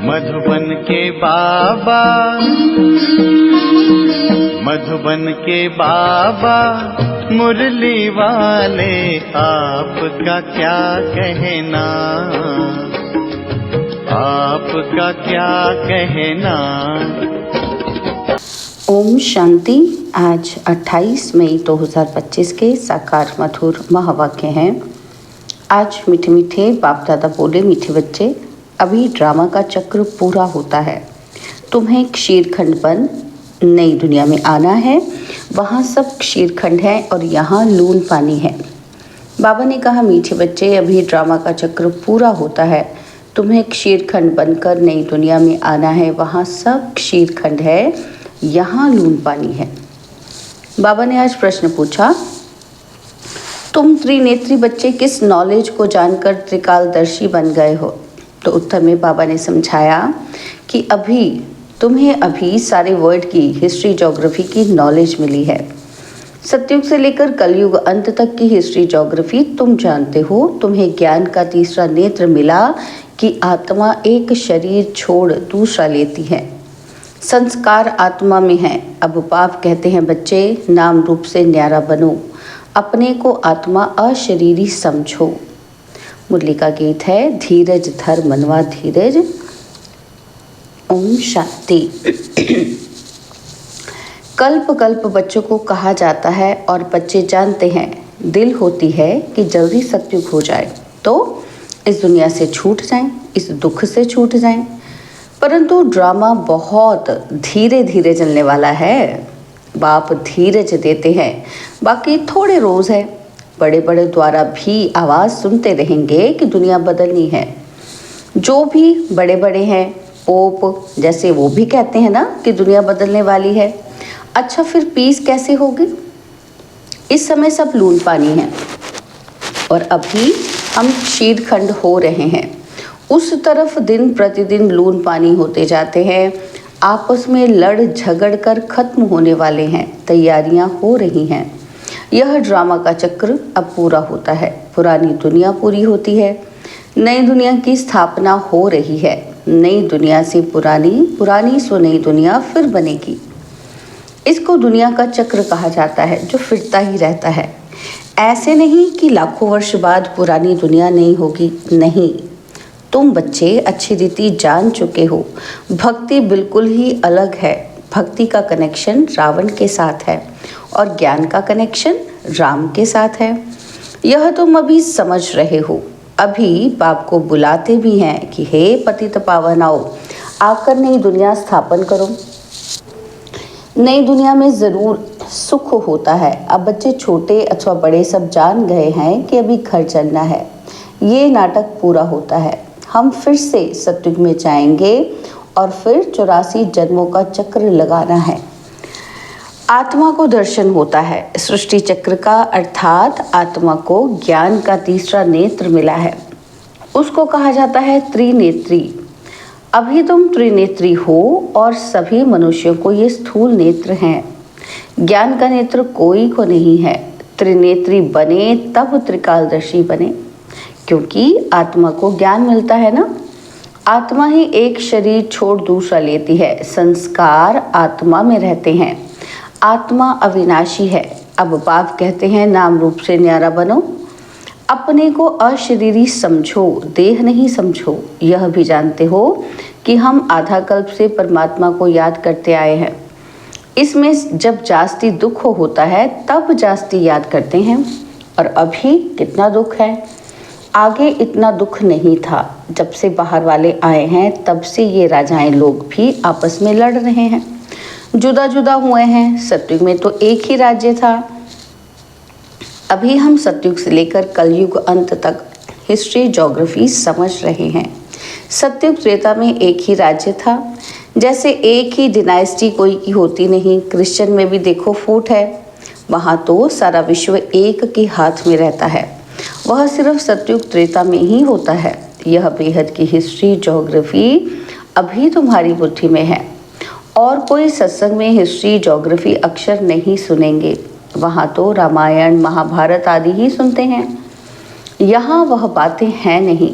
मधुबन के बाबा, मधुबन के बाबा मुरली वाले, आपका क्या कहना, आपका क्या कहना। ओम शांति। आज 28 मई 2025 के साकार मधुर महावाक्य हैं। आज मीठे मीठे बाप दादा बोले, मीठे बच्चे, अभी ड्रामा का चक्र पूरा होता है। तुम्हें क्षीरखंड बन नई दुनिया में आना है। वहाँ सब क्षीरखंड है और यहाँ लून पानी है। बाबा ने कहा, मीठे बच्चे, अभी ड्रामा का चक्र पूरा होता है। तुम्हें क्षीरखंड बनकर नई दुनिया में आना है। वहाँ सब क्षीरखंड है, यहाँ लून पानी है। बाबा ने आज प्रश्न पूछा, तुम त्रिनेत्री बच्चे किस नॉलेज को जानकर त्रिकालदर्शी बन गए हो? तो उत्तर में बाबा ने समझाया कि तुम्हें अभी सारे वर्ल्ड की हिस्ट्री, ज्योग्राफी की नॉलेज मिली है। सतयुग से लेकर कलयुग अंत तक की हिस्ट्री, ज्योग्राफी तुम जानते हो। तुम्हें ज्ञान का तीसरा नेत्र मिला कि आत्मा एक शरीर छोड़ दूसरा लेती है। संस्कार आत्मा में है। अब बाप कहते हैं, बच्चे, नाम रूप से न्यारा बनो, अपने को आत्मा अशरीरी समझो। मुरली का गीत है, धीरज धर मनवा धीरज। ओम शांति। कल्प कल्प बच्चों को कहा जाता है और बच्चे जानते हैं, दिल होती है कि जल्दी सतयुग हो जाए तो इस दुनिया से छूट जाएं, इस दुख से छूट जाएं। परंतु ड्रामा बहुत धीरे धीरे चलने वाला है। बाप धीरज देते हैं, बाकी थोड़े रोज़ है। बड़े बड़े द्वारा भी आवाज़ सुनते रहेंगे कि दुनिया बदलनी है। जो भी बड़े बड़े हैं, पोप जैसे, वो भी कहते हैं ना कि दुनिया बदलने वाली है। अच्छा, फिर पीस कैसे होगी? इस समय सब लून पानी है और अभी हम क्षीरखंड हो रहे हैं। उस तरफ दिन प्रतिदिन लून पानी होते जाते हैं। आपस में लड़ झगड़ कर खत्म होने वाले हैं। तैयारियां हो रही हैं। यह ड्रामा का चक्र अब पूरा होता है। पुरानी दुनिया पूरी होती है, नई दुनिया की स्थापना हो रही है। नई दुनिया से पुरानी, पुरानी से नई दुनिया फिर बनेगी। इसको दुनिया का चक्र कहा जाता है, जो फिरता ही रहता है। ऐसे नहीं कि लाखों वर्ष बाद पुरानी दुनिया नहीं होगी, नहीं। तुम बच्चे अच्छी रीति जान चुके हो, भक्ति बिल्कुल ही अलग है। भक्ति का कनेक्शन रावण के साथ है और ज्ञान का कनेक्शन राम के साथ है। यह तुम अभी समझ रहे हो। अभी बाप को बुलाते भी हैं कि हे पतित पावन, आओ, आकर नई दुनिया स्थापन करो। नई दुनिया में ज़रूर सुख होता है। अब बच्चे छोटे अथवा बड़े सब जान गए हैं कि अभी घर चलना है। ये नाटक पूरा होता है। हम फिर से सतयुग में जाएंगे और फिर 84 जन्मों का चक्र लगाना है। आत्मा को दर्शन होता है सृष्टि चक्र का, अर्थात आत्मा को ज्ञान का तीसरा नेत्र मिला है। उसको कहा जाता है त्रिनेत्री। अभी तुम त्रिनेत्री हो और सभी मनुष्यों को ये स्थूल नेत्र हैं। ज्ञान का नेत्र कोई को नहीं है। त्रिनेत्री बने तब त्रिकालदर्शी बने, क्योंकि आत्मा को ज्ञान मिलता है ना। आत्मा ही एक शरीर छोड़ दूसरा लेती है। संस्कार आत्मा में रहते हैं। आत्मा अविनाशी है। अब बाप कहते हैं, नाम रूप से न्यारा बनो, अपने को अशरीरी समझो, देह नहीं समझो। यह भी जानते हो कि हम आधा कल्प से परमात्मा को याद करते आए हैं। इसमें जब जास्ती दुख होता है तब जास्ती याद करते हैं। और अभी कितना दुख है, आगे इतना दुख नहीं था। जब से बाहर वाले आए हैं तब से ये राजाएं लोग भी आपस में लड़ रहे हैं, जुदा जुदा हुए हैं। सतयुग में तो एक ही राज्य था। अभी हम सतयुग से लेकर कलयुग अंत तक हिस्ट्री, ज्योग्राफी समझ रहे हैं। सतयुग त्रेता में एक ही राज्य था। जैसे एक ही डिनाइस्टी कोई की होती नहीं। क्रिश्चियन में भी देखो फूट है। वहाँ तो सारा विश्व एक के हाथ में रहता है। वह सिर्फ सतयुग त्रेता में ही होता है। यह बेहद की हिस्ट्री, ज्योग्राफी अभी तुम्हारी बुद्धि में है। और कोई सत्संग में हिस्ट्री, ज्योग्राफी अक्षर नहीं सुनेंगे। वहाँ तो रामायण, महाभारत आदि ही सुनते हैं। यहाँ वह बातें हैं नहीं।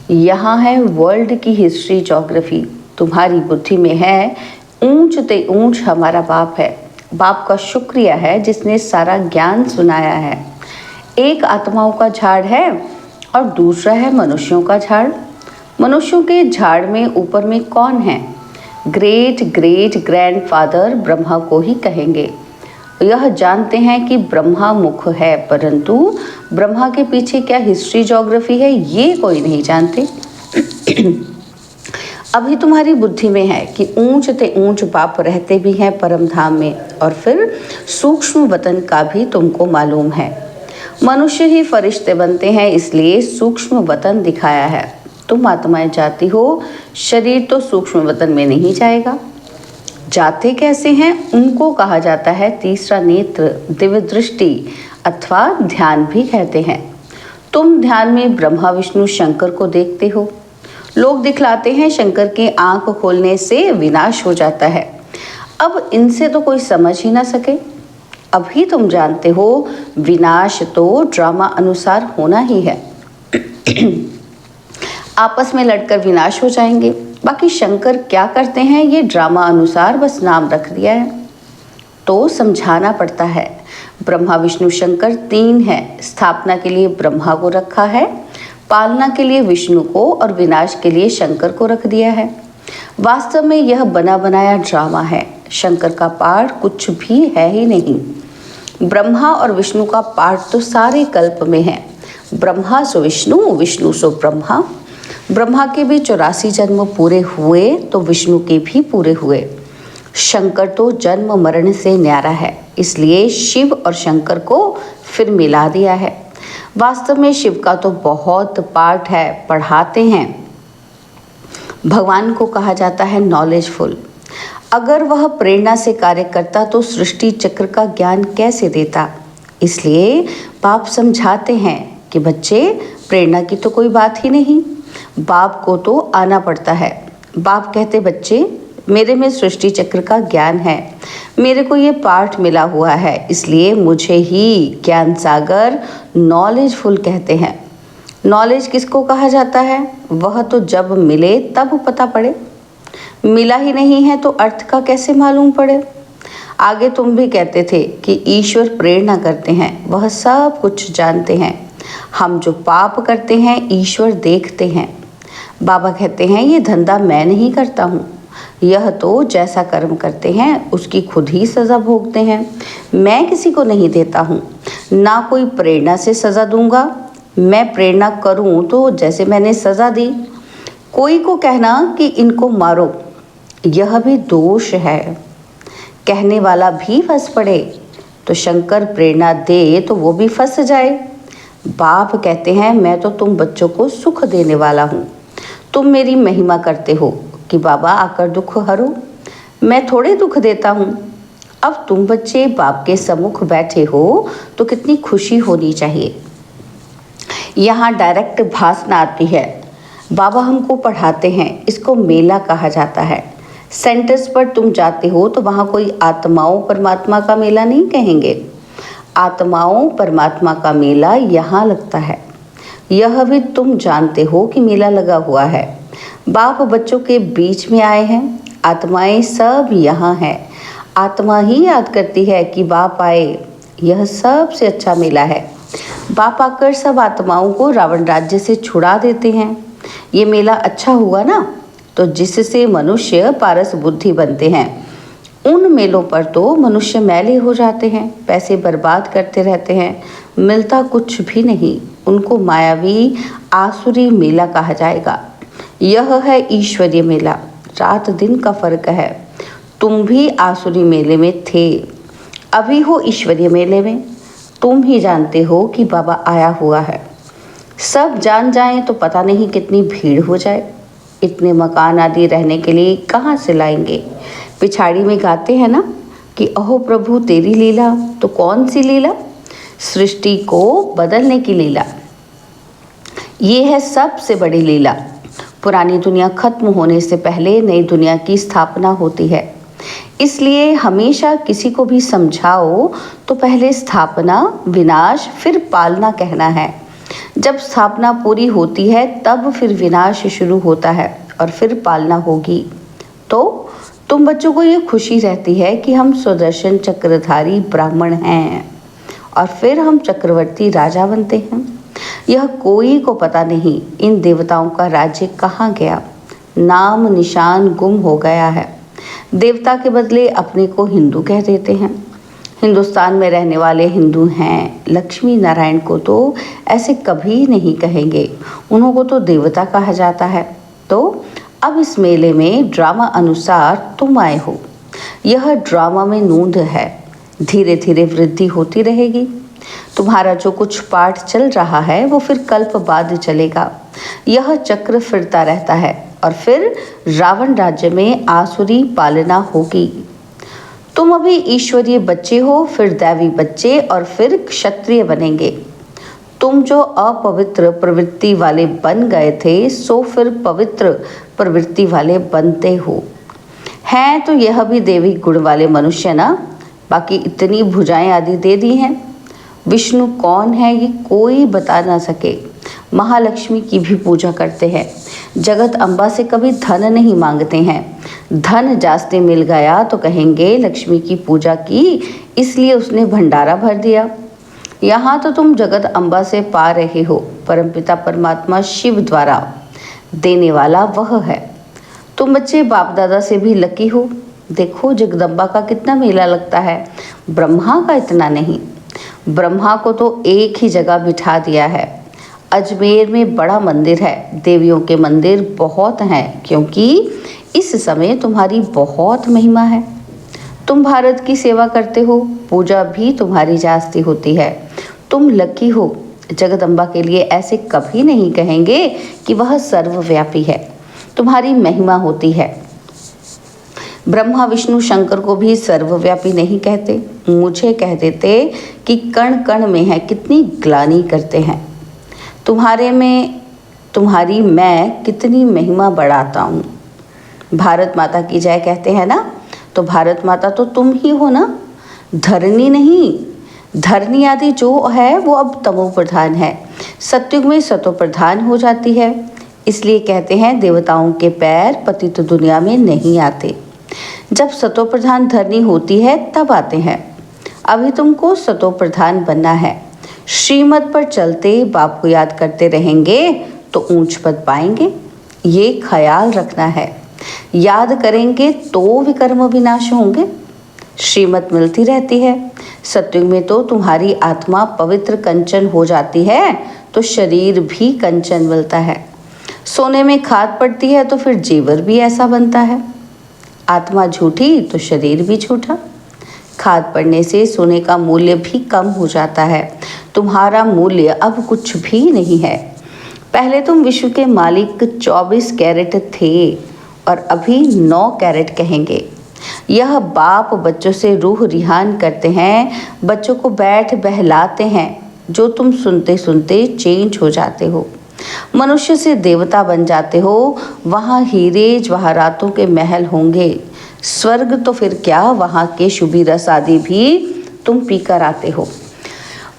यहाँ है वर्ल्ड की हिस्ट्री ज्योग्राफी। तुम्हारी बुद्धि में है ऊंच ते ऊंच हमारा बाप है। बाप का शुक्रिया है जिसने सारा ज्ञान सुनाया है। एक आत्माओं का झाड़ है और दूसरा है मनुष्यों का झाड़। मनुष्यों के झाड़ में ऊपर में कौन है? ग्रेट ग्रेट ग्रैंडफादर ब्रह्मा को ही कहेंगे। यह जानते हैं कि ब्रह्मा मुख है, परंतु ब्रह्मा के पीछे क्या हिस्ट्री ज्योग्राफी है ये कोई नहीं जानते। अभी तुम्हारी बुद्धि में है कि ऊंच ते ऊंच बाप रहते भी हैं परम धाम में, और फिर सूक्ष्म वतन का भी तुमको मालूम है। मनुष्य ही फरिश्ते बनते हैं, इसलिए सूक्ष्म वतन दिखाया है। तुम आत्माएं जाती हो, शरीर तो सूक्ष्म वतन में नहीं जाएगा। जाते कैसे हैं उनको कहा जाता है तीसरा नेत्र, दिव्य दृष्टि अथवा ध्यान भी कहते हैं। तुम ध्यान में ब्रह्मा विष्णु शंकर को देखते हो। लोग दिखलाते हैं शंकर के आंख खोलने से विनाश हो जाता है। अब इनसे तो कोई समझ ही ना सके। अभी तुम जानते हो विनाश तो ड्रामा अनुसार होना ही है। आपस में लड़कर विनाश हो जाएंगे। बाकी शंकर क्या करते हैं ये ड्रामा अनुसार बस नाम रख दिया है, तो समझाना पड़ता है। ब्रह्मा विष्णु शंकर तीन है। स्थापना के लिए ब्रह्मा को रखा है, पालना के लिए विष्णु को और विनाश के लिए शंकर को रख दिया है। वास्तव में यह बना बनाया ड्रामा है। शंकर का पार्ट कुछ भी है ही नहीं। ब्रह्मा और विष्णु का पार्ट तो सारे कल्प में है। ब्रह्मा सो विष्णु, विष्णु सो ब्रह्मा। ब्रह्मा के भी 84 जन्म पूरे हुए तो विष्णु के भी पूरे हुए। शंकर तो जन्म मरण से न्यारा है, इसलिए शिव और शंकर को फिर मिला दिया है। वास्तव में शिव का तो बहुत पार्ट है, पढ़ाते हैं। भगवान को कहा जाता है नॉलेजफुल। अगर वह प्रेरणा से कार्य करता तो सृष्टि चक्र का ज्ञान कैसे देता। इसलिए बाप समझाते हैं कि बच्चे, प्रेरणा की तो कोई बात ही नहीं, बाप को तो आना पड़ता है। बाप कहते बच्चे, मेरे में सृष्टि चक्र का ज्ञान है, मेरे को ये पाठ मिला हुआ है, इसलिए मुझे ही ज्ञान सागर नॉलेजफुल कहते हैं। नॉलेज किसको कहा जाता है? वह तो जब मिले तब पता पड़े। मिला ही नहीं है तो अर्थ का कैसे मालूम पड़े। आगे तुम भी कहते थे कि ईश्वर प्रेरणा करते हैं, वह सब कुछ जानते हैं। हम जो पाप करते हैं ईश्वर देखते हैं। बाबा कहते हैं ये धंधा मैं नहीं करता हूँ, यह तो जैसा कर्म करते हैं उसकी खुद ही सज़ा भोगते हैं। मैं किसी को नहीं देता हूँ, ना कोई प्रेरणा से सज़ा दूंगा। मैं प्रेरणा करूँ तो जैसे मैंने सज़ा दी। कोई को कहना कि इनको मारो, यह भी दोष है। कहने वाला भी फंस पड़े तो शंकर प्रेरणा दे तो वो भी फंस जाए। बाप कहते हैं मैं तो तुम बच्चों को सुख देने वाला हूँ। तुम मेरी महिमा करते हो कि बाबा आकर दुख हरो। मैं थोड़े दुख देता हूँ। अब तुम बच्चे बाप के सम्मुख बैठे हो तो कितनी खुशी होनी चाहिए। यहाँ डायरेक्ट भाषण आती है। बाबा हमको पढ़ाते हैं, इसको मेला कहा जाता है। सेंटर्स पर तुम जाते हो तो वहाँ कोई आत्माओं परमात्मा का मेला नहीं कहेंगे। आत्माओं परमात्मा का मेला यहाँ लगता है। यह भी तुम जानते हो कि मेला लगा हुआ है। बाप बच्चों के बीच में आए हैं। आत्माएं सब यहाँ हैं। आत्मा ही याद करती है कि बाप आए। यह सबसे अच्छा मेला है। बाप आकर सब आत्माओं को रावण राज्य से छुड़ा देते हैं। ये मेला अच्छा हुआ ना, तो जिससे मनुष्य पारस बुद्धि बनते हैं। उन मेलों पर तो मनुष्य मैले हो जाते हैं, पैसे बर्बाद करते रहते हैं, मिलता कुछ भी नहीं। उनको मायावी आसुरी मेला कहा जाएगा। यह है ईश्वरीय मेला। रात दिन का फर्क है। तुम भी आसुरी मेले में थे, अभी हो ईश्वरीय मेले में। तुम ही जानते हो कि बाबा आया हुआ है। सब जान जाएं तो पता नहीं कितनी भीड़ हो जाए। इतने मकान आदि रहने के लिए कहाँ से लाएंगे। पिछाड़ी में गाते हैं ना कि अहो प्रभु तेरी लीला। तो कौन सी लीला? सृष्टि को बदलने की लीला। ये है सबसे बड़ी लीला। पुरानी दुनिया खत्म होने से पहले नई दुनिया की स्थापना होती है। इसलिए हमेशा किसी को भी समझाओ तो पहले स्थापना, विनाश, फिर पालना कहना है। जब स्थापना पूरी होती है तब फिर विनाश शुरू होता है और फिर पालना होगी। तो तुम बच्चों को ये खुशी रहती है कि हम सुदर्शन चक्रधारी ब्राह्मण हैं और फिर हम चक्रवर्ती राजा बनते हैं। यह कोई को पता नहीं इन देवताओं का राज्य कहाँ गया, नाम निशान गुम हो गया है। देवता के बदले अपने को हिंदू कह देते हैं। हिंदुस्तान में रहने वाले हिंदू हैं, लक्ष्मी नारायण को तो ऐसे कभी नहीं कहेंगे, उन्हों को तो देवता कहा जाता है। तो अब इस मेले में ड्रामा अनुसार तुम आए हो। यह ड्रामा में नूंद है, धीरे धीरे वृद्धि होती रहेगी। तुम्हारा जो कुछ पाठ चल रहा है वो फिर कल्प बाद चलेगा। यह चक्र फिरता रहता है और फिर रावण राज्य में आसुरी पालना होगी। तुम अभी ईश्वरीय बच्चे हो, फिर दैवी बच्चे और फिर क्षत्रिय बनेंगे। तुम जो अपवित्र प्रवृत्ति वाले बन गए थे सो फिर पवित्र प्रवृत्ति वाले बनते हो। हैं तो यह भी देवी गुण वाले मनुष्य ना, बाकी इतनी भुजाएं आदि दे दी हैं। विष्णु कौन है ये कोई बता ना सके। महालक्ष्मी की भी पूजा करते हैं। जगत अम्बा से कभी धन नहीं मांगते हैं। धन जास्ते मिल गया तो कहेंगे लक्ष्मी की पूजा की इसलिए उसने भंडारा भर दिया। यहाँ तो तुम जगत अम्बा से पा रहे हो, परमपिता परमात्मा शिव द्वारा देने वाला वह है। तुम बच्चे बाप दादा से भी लकी हो। देखो जगदम्बा का कितना मेला लगता है, ब्रह्मा का इतना नहीं। ब्रह्मा को तो एक ही जगह बिठा दिया है। अजमेर में बड़ा मंदिर है, देवियों के मंदिर बहुत हैं, क्योंकि इस समय तुम्हारी बहुत महिमा है। तुम भारत की सेवा करते हो, पूजा भी तुम्हारी जास्ती होती है। तुम लकी हो। जगदम्बा के लिए ऐसे कभी नहीं कहेंगे कि वह सर्वव्यापी है। तुम्हारी महिमा होती है। ब्रह्मा विष्णु शंकर को भी सर्वव्यापी नहीं कहते, मुझे कह देते कि कण कण में है, कितनी ग्लानि करते हैं। तुम्हारे में तुम्हारी मैं कितनी महिमा बढ़ाता हूँ। भारत माता की जय कहते हैं ना, तो भारत माता तो तुम ही हो ना। धरणी नहीं, धरणी आदि जो है वो अब तमो प्रधान है, सतयुग में सतो प्रधान हो जाती है। इसलिए कहते हैं देवताओं के पैर पतित दुनिया में नहीं आते। जब सतो प्रधान धरणी होती है तब आते हैं। अभी तुमको सतो प्रधान बनना है। श्रीमत पर चलते बाप को याद करते रहेंगे तो ऊंच पद पाएंगे, ये ख्याल रखना है। याद करेंगे तो विकर्म विनाश होंगे। श्रीमत मिलती रहती है। सतयुग में तो तुम्हारी आत्मा पवित्र कंचन हो जाती है तो शरीर भी कंचन मिलता है। सोने में खाद पड़ती है तो फिर जेवर भी ऐसा बनता है। आत्मा झूठी तो शरीर भी झूठा। खाद पड़ने से सोने का मूल्य भी कम हो जाता है। तुम्हारा मूल्य अब कुछ भी नहीं है। पहले तुम विश्व के मालिक 24 कैरेट थे और अभी 9 कैरेट कहेंगे। यह बाप बच्चों से रूह रिहान करते हैं, बच्चों को बैठ बहलाते हैं, जो तुम सुनते सुनते चेंज हो जाते हो। मनुष्य से देवता बन जाते हो। वहाँ हीरे जवाहरातों के महल होंगे। स्वर्ग तो फिर क्या, वहाँ के शुभी रस आदि भी तुम पी कर आते हो।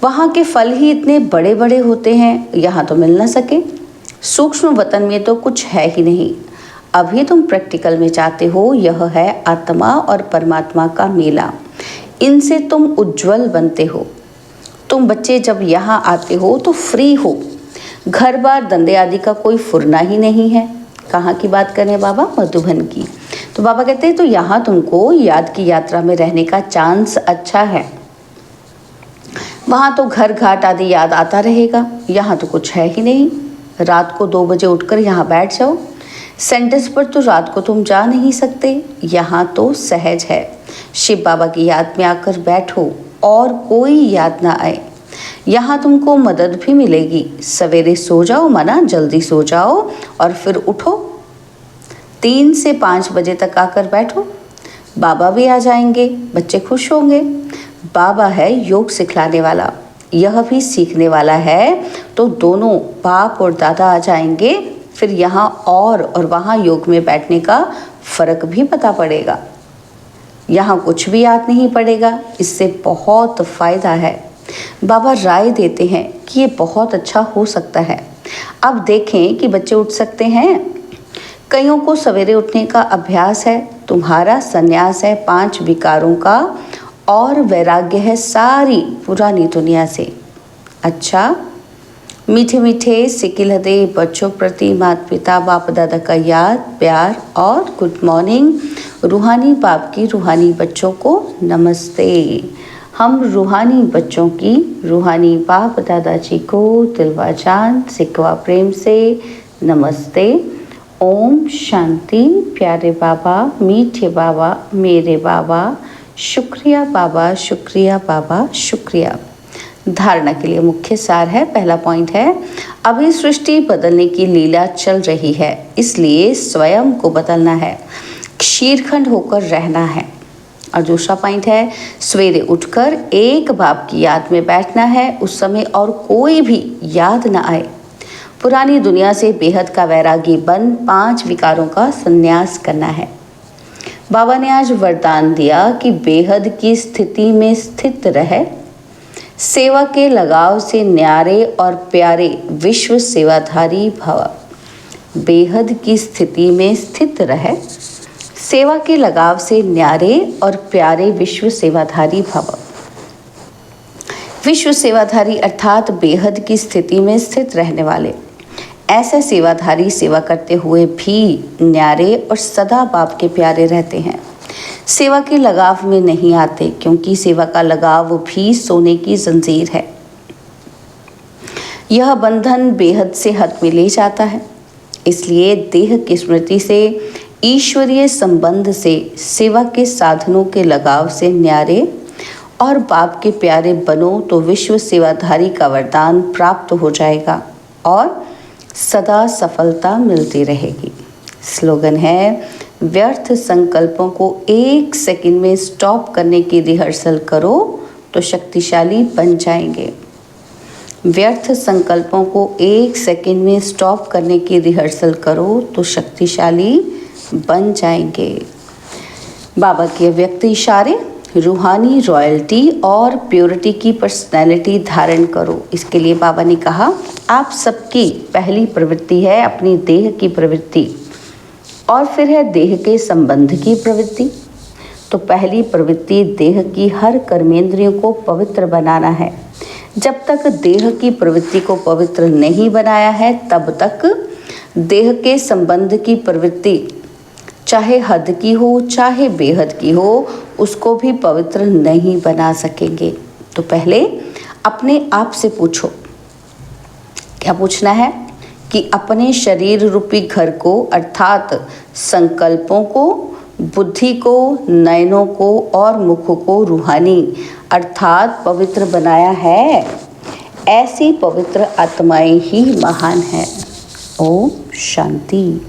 वहाँ के फल ही इतने बड़े बड़े होते हैं, यहाँ तो मिल ना सके। सूक्ष्म वतन में तो कुछ है ही नहीं। अभी तुम प्रैक्टिकल में चाहते हो। यह है आत्मा और परमात्मा का मेला। इनसे तुम उज्जवल बनते हो। तुम बच्चे जब यहाँ आते हो तो फ्री हो। घर बार धंधे आदि का कोई फुरना ही नहीं है। कहाँ की बात करें बाबा? मधुबन की। तो बाबा कहते हैं तो यहाँ तुमको याद की यात्रा में रहने का चांस अच्छा है। वहाँ तो घर घाट आदि याद आता रहेगा, यहाँ तो कुछ है ही नहीं। रात को 2 बजे उठकर यहाँ बैठ जाओ। सेंटेंस पर तो रात को तुम जा नहीं सकते, यहाँ तो सहज है। शिव बाबा की याद में आकर बैठो और कोई याद ना आए। यहाँ तुमको मदद भी मिलेगी। सवेरे सो जाओ, माना जल्दी सो जाओ और फिर उठो। 3 से 5 बजे तक आकर बैठो। बाबा भी आ जाएंगे, बच्चे खुश होंगे। बाबा है योग सिखलाने वाला, यह भी सीखने वाला है। तो दोनों बाप और दादा आ जाएंगे। फिर यहाँ और वहाँ योग में बैठने का फर्क भी पता पड़ेगा। यहाँ कुछ भी याद नहीं पड़ेगा। इससे बहुत फ़ायदा है। बाबा राय देते हैं कि ये बहुत अच्छा हो सकता है। अब देखें कि बच्चे उठ सकते हैं। कईयों को सवेरे उठने का अभ्यास है। तुम्हारा संन्यास है 5 विकारों का और वैराग्य है सारी पुरानी दुनिया से। अच्छा, मीठे मीठे सिकिल हृदय बच्चों प्रति माता पिता बाप दादा का याद प्यार और गुड मॉर्निंग। रूहानी बाप की रूहानी बच्चों को नमस्ते। हम रूहानी बच्चों की रूहानी बाप दादाजी को दिलवा जान सिकवा प्रेम से नमस्ते। ओम शांति। प्यारे बाबा, मीठे बाबा, मेरे बाबा, शुक्रिया बाबा, शुक्रिया बाबा, शुक्रिया। धारणा के लिए मुख्य सार है। पहला पॉइंट है, अभी सृष्टि बदलने की लीला चल रही है, इसलिए स्वयं को बदलना है, क्षीरखंड होकर रहना है। और दूसरा पॉइंट है, सवेरे उठकर एक बाप की याद में बैठना है, उस समय और कोई भी याद ना आए। पुरानी दुनिया से बेहद का वैरागी बन 5 विकारों का संन्यास करना है। बाबा ने आज वरदान दिया कि बेहद की स्थिति में स्थित रहे, सेवा के लगाव से न्यारे और प्यारे विश्व सेवाधारी भव। बेहद की स्थिति में स्थित रहे, सेवा के लगाव से न्यारे और प्यारे विश्व सेवाधारी भव। विश्व सेवाधारी अर्थात बेहद की स्थिति में स्थित रहने वाले। ऐसे सेवाधारी सेवा करते हुए भी न्यारे और सदा बाप के प्यारे रहते हैं। सेवा के लगाव में नहीं आते, क्योंकि सेवा का लगाव भी सोने की जंजीर है। यह बंधन बेहद से हद में ले जाता है। इसलिए देह की स्मृति से, ईश्वरीय संबंध से, सेवा के साधनों के लगाव से न्यारे और बाप के प्यारे बनो तो विश्व सेवाधारी का वरदान प्राप्त हो जाएगा और सदा सफलता मिलती रहेगी। स्लोगन है, व्यर्थ संकल्पों को 1 सेकंड में स्टॉप करने की रिहर्सल करो तो शक्तिशाली बन जाएंगे। व्यर्थ संकल्पों को 1 सेकंड में स्टॉप करने की रिहर्सल करो तो शक्तिशाली बन जाएंगे। बाबा के व्यक्त इशारे, रूहानी रॉयल्टी और प्योरिटी की पर्सनैलिटी धारण करो। इसके लिए बाबा ने कहा, आप सबकी पहली प्रवृत्ति है अपनी देह की प्रवृत्ति और फिर है देह के संबंध की प्रवृत्ति। तो पहली प्रवृत्ति देह की हर कर्मेंद्रियों को पवित्र बनाना है। जब तक देह की प्रवृत्ति को पवित्र नहीं बनाया है, तब तक देह के संबंध की प्रवृत्ति चाहे हद की हो चाहे बेहद की हो, उसको भी पवित्र नहीं बना सकेंगे। तो पहले अपने आप से पूछो, क्या पूछना है कि अपने शरीर रूपी घर को अर्थात संकल्पों को, बुद्धि को, नयनों को और मुख को रूहानी अर्थात पवित्र बनाया है। ऐसी पवित्र आत्माएं ही महान हैं। ओम शांति।